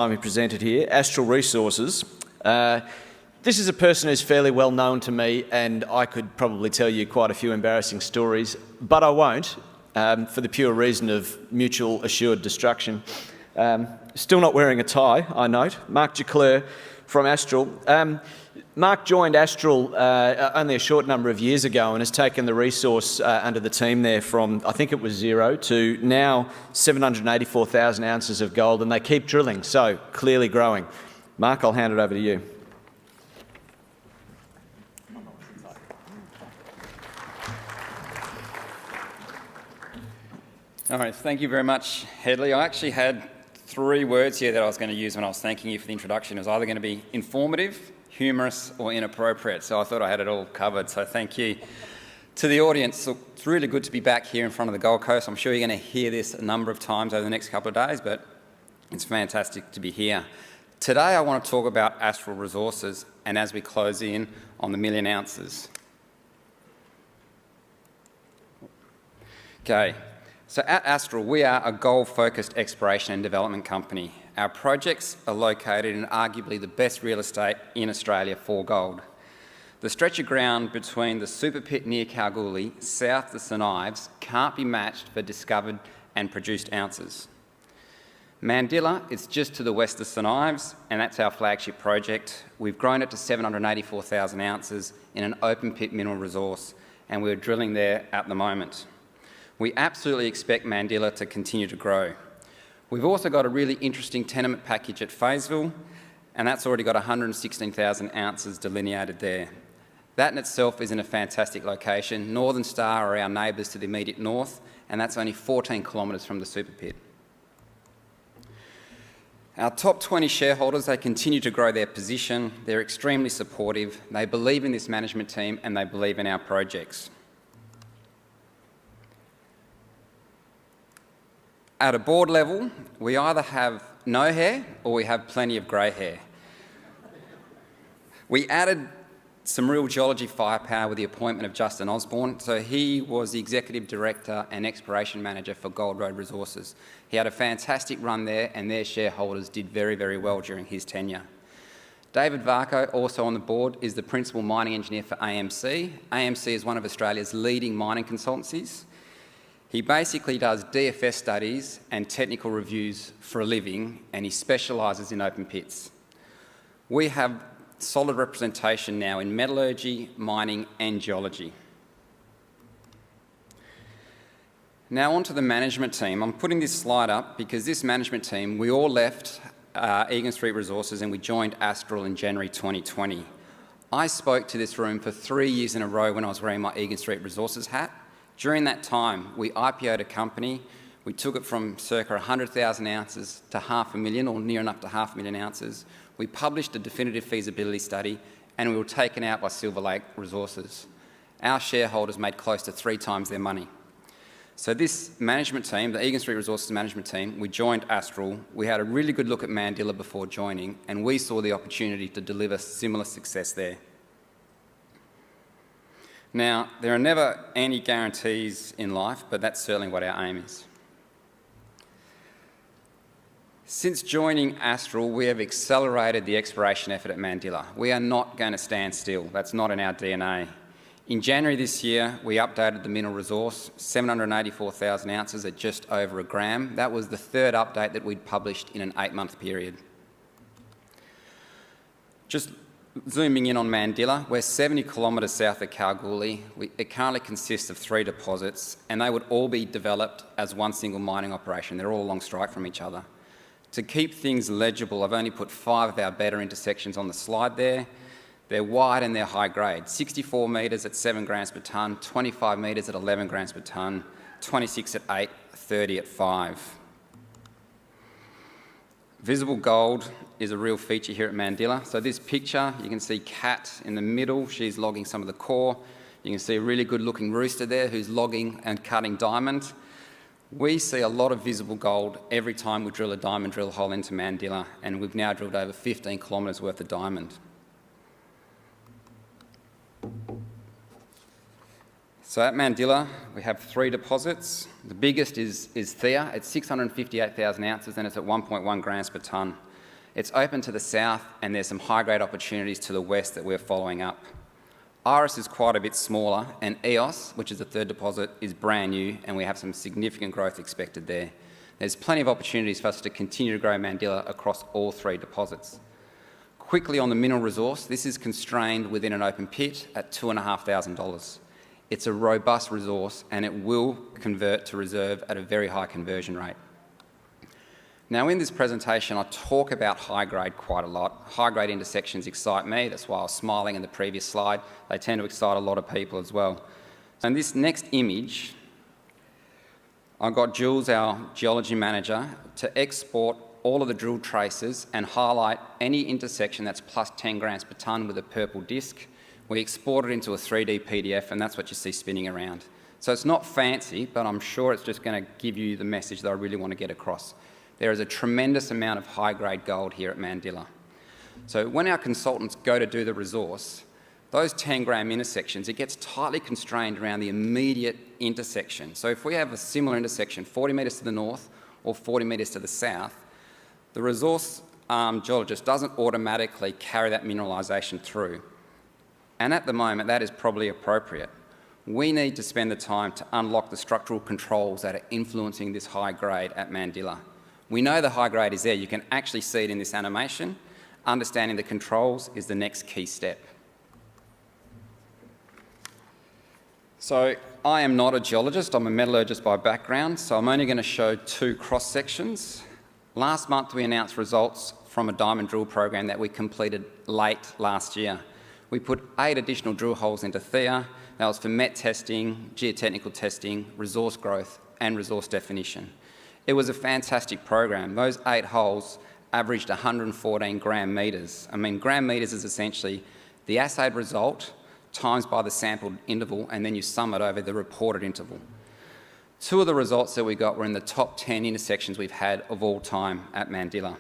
I'm presented here, Astral Resources. This is a person who's fairly well known to me, and I could probably tell you quite a few embarrassing stories, but I won't, for the pure reason of mutual assured destruction. Still not wearing a tie, I note. Mark Duclair from Astral. Mark joined Astral only a short number of years ago and has taken the resource under the team there from, I think it was 0 to now 784,000 ounces of gold, and they keep drilling, so clearly growing. Mark, I'll hand it over to you. All right, thank you very much, Hedley. I actually had 3 words here that I was going to use when I was thanking you for the introduction. It was either going to be informative, humorous or inappropriate, so I thought I had it all covered, so thank you. To the audience, it's really good to be back here in front of the Gold Coast. I'm sure you're going to hear this a number of times over the next couple of days, but it's fantastic to be here. Today I want to talk about Astral Resources, and as we close in on the 1 million ounces. Okay, so at Astral we are a gold-focused exploration and development company. Our projects are located in arguably the best real estate in Australia for gold. The stretch of ground between the super pit near Kalgoorlie, south to St Ives, can't be matched for discovered and produced ounces. Mandilla is just to the west of St Ives, and that's our flagship project. We've grown it to 784,000 ounces in an open pit mineral resource, and we're drilling there at the moment. We absolutely expect Mandilla to continue to grow. We've also got a really interesting tenement package at Fayetteville, and that's already got 116,000 ounces delineated there. That in itself is in a fantastic location. Northern Star are our neighbours to the immediate north, and that's only 14 kilometres from the super pit. Our top 20 shareholders, they continue to grow their position. They're extremely supportive. They believe in this management team and they believe in our projects. At a board level, we either have no hair or we have plenty of grey hair. We added some real geology firepower with the appointment of Justin Osborne. So he was the Executive Director and Exploration Manager for Gold Road Resources. He had a fantastic run there and their shareholders did very, very well during his tenure. David Varco, also on the board, is the Principal Mining Engineer for AMC. AMC is one of Australia's leading mining consultancies. He basically does DFS studies and technical reviews for a living, and he specialises in open pits. We have solid representation now in metallurgy, mining and geology. Now on to the management team. I'm putting this slide up because this management team, we all left Egan Street Resources and we joined Astral in January 2020. I spoke to this room for 3 years in a row when I was wearing my Egan Street Resources hat. During that time, we IPO'd a company. We took it from circa 100,000 ounces to 500,000, or near enough to 500,000 ounces. We published a definitive feasibility study and we were taken out by Silver Lake Resources. Our shareholders made close to 3 times their money. So this management team, the Egan Street Resources management team, we joined Astral. We had a really good look at Mandilla before joining, and we saw the opportunity to deliver similar success there. Now, there are never any guarantees in life, but that's certainly what our aim is. Since joining Astral, we have accelerated the exploration effort at Mandilla. We are not going to stand still. That's not in our DNA. In January this year, we updated the mineral resource, 784,000 ounces at just over a gram. That was the 3rd update that we'd published in an 8-month period. Just zooming in on Mandilla, we're 70 kilometres south of Kalgoorlie. It currently consists of 3 deposits, and they would all be developed as one single mining operation. They're all along strike from each other. To keep things legible, I've only put 5 of our better intersections on the slide there. They're wide and they're high grade. 64 metres at 7 grams per tonne, 25 metres at 11 grams per tonne, 26 at 8, 30 at 5. Visible gold is a real feature here at Mandilla. So this picture, you can see Kat in the middle. She's logging some of the core. You can see a really good looking rooster there who's logging and cutting diamond. We see a lot of visible gold every time we drill a diamond drill hole into Mandilla, and we've now drilled over 15 kilometres worth of diamond. So at Mandilla, we have 3 deposits. The biggest is Thea. It's 658,000 ounces and it's at 1.1 grams per tonne. It's open to the south, and there's some high-grade opportunities to the west that we're following up. RRS is quite a bit smaller, and EOS, which is the third deposit, is brand new, and we have some significant growth expected there. There's plenty of opportunities for us to continue to grow Mandilla across all three deposits. Quickly on the mineral resource, this is constrained within an open pit at $2,500. It's a robust resource, and it will convert to reserve at a very high conversion rate. Now, in this presentation, I talk about high grade quite a lot. High grade intersections excite me. That's why I was smiling in the previous slide. They tend to excite a lot of people as well. And this next image, I got Jules, our geology manager, to export all of the drill traces and highlight any intersection that's plus 10 grams per tonne with a purple disc. We export it into a 3D PDF, and that's what you see spinning around. So it's not fancy, but I'm sure it's just going to give you the message that I really want to get across. There is a tremendous amount of high-grade gold here at Mandilla. So when our consultants go to do the resource, those 10-gram intersections, it gets tightly constrained around the immediate intersection. So if we have a similar intersection, 40 metres to the north or 40 metres to the south, the resource geologist doesn't automatically carry that mineralisation through. And at the moment, that is probably appropriate. We need to spend the time to unlock the structural controls that are influencing this high grade at Mandilla. We know the high grade is there. You can actually see it in this animation. Understanding the controls is the next key step. So I am not a geologist. I'm a metallurgist by background, so I'm only going to show two cross sections. Last month, we announced results from a diamond drill program that we completed late last year. We put 8 additional drill holes into Thea. That was for met testing, geotechnical testing, resource growth, and resource definition. It was a fantastic program. Those 8 holes averaged 114 gram metres. I mean, gram metres is essentially the assayed result times by the sampled interval, and then you sum it over the reported interval. 2 of the results that we got were in the top 10 intersections we've had of all time at Mandilla.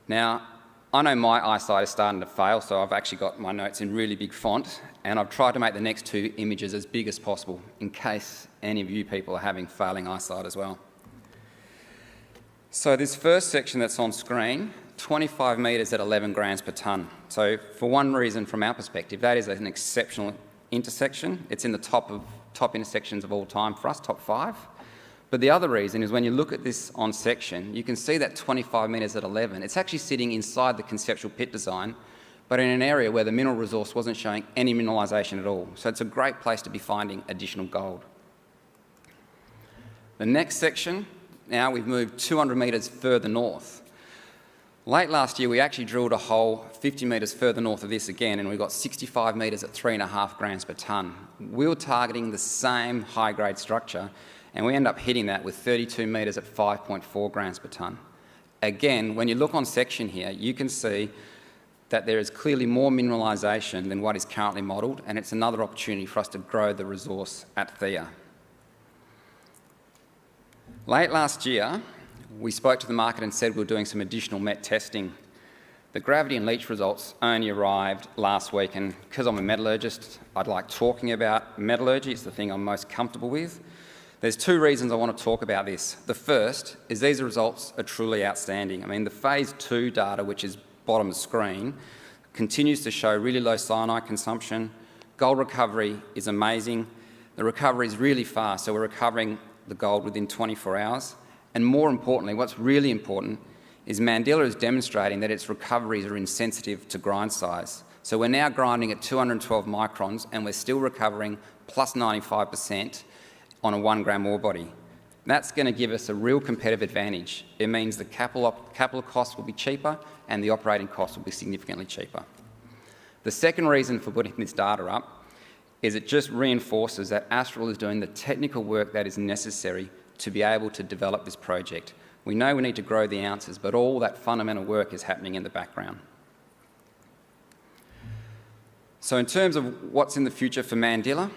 Now, I know my eyesight is starting to fail, so I've actually got my notes in really big font, and I've tried to make the next 2 images as big as possible in case any of you people are having failing eyesight as well. So this first section that's on screen, 25 metres at 11 grams per tonne. So for one reason from our perspective, that is an exceptional intersection. It's in the top intersections of all time for us, top 5. But the other reason is when you look at this on section, you can see that 25 metres at 11, it's actually sitting inside the conceptual pit design, but in an area where the mineral resource wasn't showing any mineralisation at all. So it's a great place to be finding additional gold. The next section, now we've moved 200 metres further north. Late last year, we actually drilled a hole 50 metres further north of this again, and we got 65 metres at 3.5 grams per tonne. We were targeting the same high-grade structure, and we end up hitting that with 32 metres at 5.4 grams per tonne. Again, when you look on section here, you can see that there is clearly more mineralisation than what is currently modelled, and it's another opportunity for us to grow the resource at Thea. Late last year, we spoke to the market and said we were doing some additional met testing. The gravity and leach results only arrived last week, and because I'm a metallurgist, I'd like talking about metallurgy. It's the thing I'm most comfortable with. There's 2 reasons I want to talk about this. The first is these results are truly outstanding. I mean, the phase 2 data, which is bottom of screen, continues to show really low cyanide consumption. Gold recovery is amazing. The recovery is really fast, so we're recovering the gold within 24 hours. And more importantly, what's really important is Mandilla is demonstrating that its recoveries are insensitive to grind size. So we're now grinding at 212 microns, and we're still recovering plus 95% on a 1 gram ore body. That's going to give us a real competitive advantage. It means the capital costs will be cheaper and the operating costs will be significantly cheaper. The second reason for putting this data up is it just reinforces that Astral is doing the technical work that is necessary to be able to develop this project. We know we need to grow the ounces, but all that fundamental work is happening in the background. So in terms of what's in the future for Mandilla,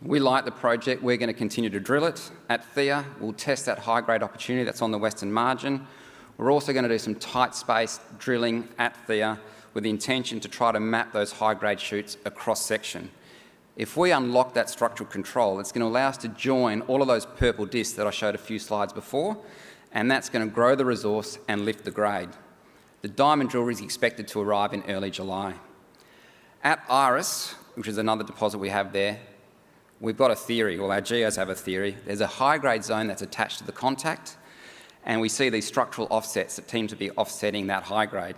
we like the project. We're going to continue to drill it. At Thea, we'll test that high-grade opportunity that's on the western margin. We're also going to do some tight-spaced drilling at Thea with the intention to try to map those high-grade shoots across section. If we unlock that structural control, it's going to allow us to join all of those purple discs that I showed a few slides before, and that's going to grow the resource and lift the grade. The diamond drill is expected to arrive in early July. At RRS, which is another deposit we have there, we've got a theory, or our geos have a theory. There's a high-grade zone that's attached to the contact, and we see these structural offsets that seem to be offsetting that high grade.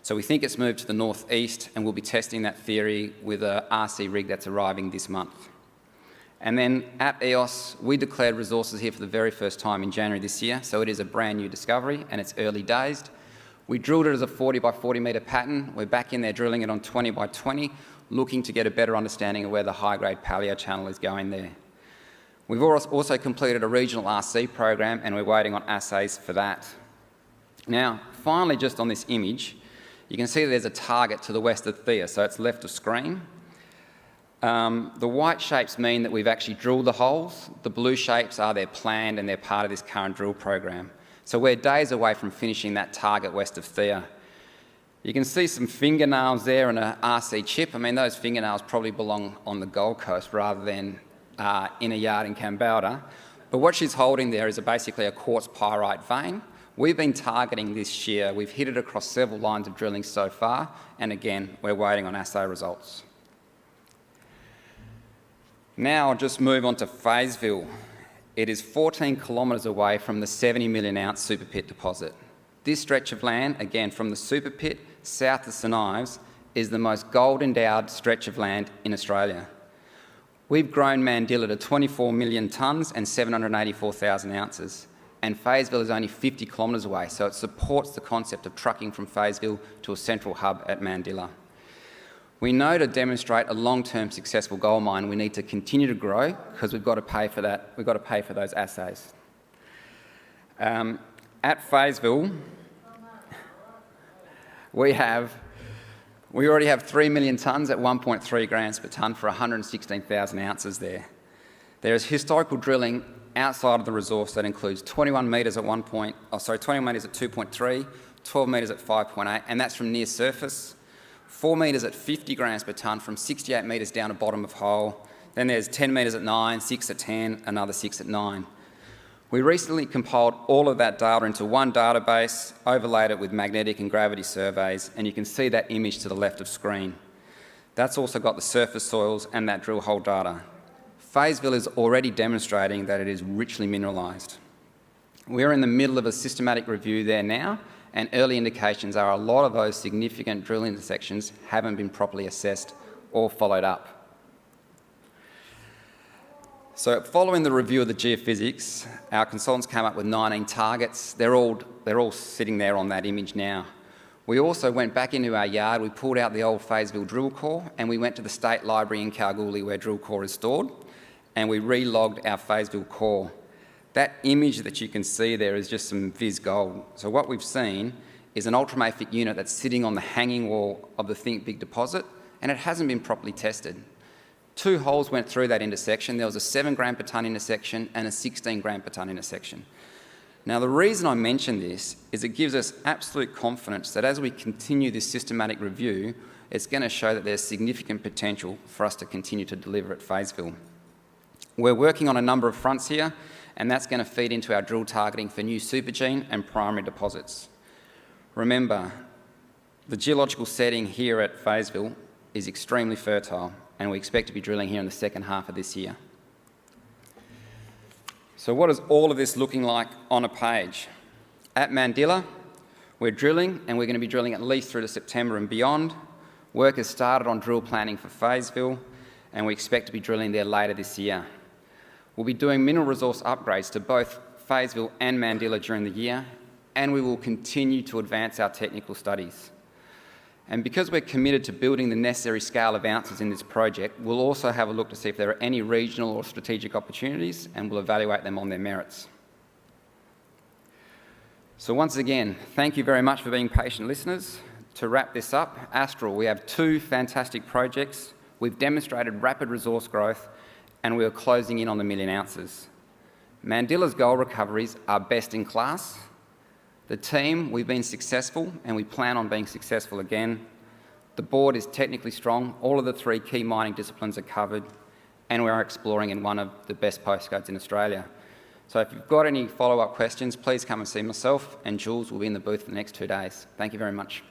So we think it's moved to the northeast, and we'll be testing that theory with a RC rig that's arriving this month. And then at EOS, we declared resources here for the very first time in January this year, so it is a brand new discovery and it's early days. We drilled it as a 40 by 40 metre pattern. We're back in there drilling it on 20 by 20, looking to get a better understanding of where the high-grade paleo channel is going there. We've also completed a regional RC program and we're waiting on assays for that. Now, finally, just on this image, you can see there's a target to the west of Thea, so it's left of screen. The white shapes mean that we've actually drilled the holes. The blue shapes are they're planned and they're part of this current drill program. So we're days away from finishing that target west of Thea. You can see some fingernails there and an RC chip. I mean, those fingernails probably belong on the Gold Coast rather than in a yard in Kambalda. But what she's holding there is basically a quartz pyrite vein. We've been targeting this shear. We've hit it across several lines of drilling so far. And again, we're waiting on assay results. Now I'll just move on to Fayetteville. It is 14 kilometres away from the 70 million ounce super pit deposit. This stretch of land, again from the super pit south of St Ives, is the most gold endowed stretch of land in Australia. We've grown Mandilla to 24 million tonnes and 784,000 ounces, and Fayetteville is only 50 kilometres away, so it supports the concept of trucking from Fayetteville to a central hub at Mandilla. We know to demonstrate a long-term successful gold mine, we need to continue to grow because we've got to pay for that. We've got to pay for those assays. At Fayetteville, we already have 3 million tonnes at 1.3 grams per tonne for 116,000 ounces there. There is historical drilling outside of the resource that includes 21 metres at 20 metres at 2.3, 12 metres at 5.8, and that's from near surface. 4 metres at 50 grams per tonne from 68 metres down a bottom of hole. Then there's 10 metres at 9, 6 at 10, another 6 at 9. We recently compiled all of that data into one database, overlaid it with magnetic and gravity surveys, and you can see that image to the left of screen. That's also got the surface soils and that drill hole data. Fayetteville is already demonstrating that it is richly mineralised. We're in the middle of a systematic review there now, and early indications are a lot of those significant drill intersections haven't been properly assessed or followed up. So following the review of the geophysics, our consultants came up with 19 targets. They're all sitting there on that image now. We also went back into our yard, we pulled out the old Fayetteville drill core, and we went to the State Library in Kalgoorlie where drill core is stored, and we re-logged our Fayetteville core. That image that you can see there is just some Viz gold. So what we've seen is an ultramafic unit that's sitting on the hanging wall of the Think Big deposit, and it hasn't been properly tested. 2 holes went through that intersection. There was a 7 gram per tonne intersection and a 16 gram per tonne intersection. Now, the reason I mention this is it gives us absolute confidence that as we continue this systematic review, it's going to show that there's significant potential for us to continue to deliver at Fayetteville. We're working on a number of fronts here, and that's going to feed into our drill targeting for new supergene and primary deposits. Remember, the geological setting here at Fayetteville is extremely fertile, and we expect to be drilling here in the second half of this year. So what is all of this looking like on a page? At Mandilla, we're drilling, and we're going to be drilling at least through to September and beyond. Work has started on drill planning for Fayetteville, and we expect to be drilling there later this year. We'll be doing mineral resource upgrades to both Fayetteville and Mandilla during the year, and we will continue to advance our technical studies. And because we're committed to building the necessary scale of ounces in this project, we'll also have a look to see if there are any regional or strategic opportunities, and we'll evaluate them on their merits. So once again, thank you very much for being patient listeners. To wrap this up, Astral, we have 2 fantastic projects. We've demonstrated rapid resource growth, and we are closing in on the 1 million ounces. Mandilla's gold recoveries are best in class. The team, we've been successful, and we plan on being successful again. The board is technically strong. All of the 3 key mining disciplines are covered, and we are exploring in one of the best postcodes in Australia. So if you've got any follow-up questions, please come and see myself, and Jules will be in the booth for the next 2 days. Thank you very much.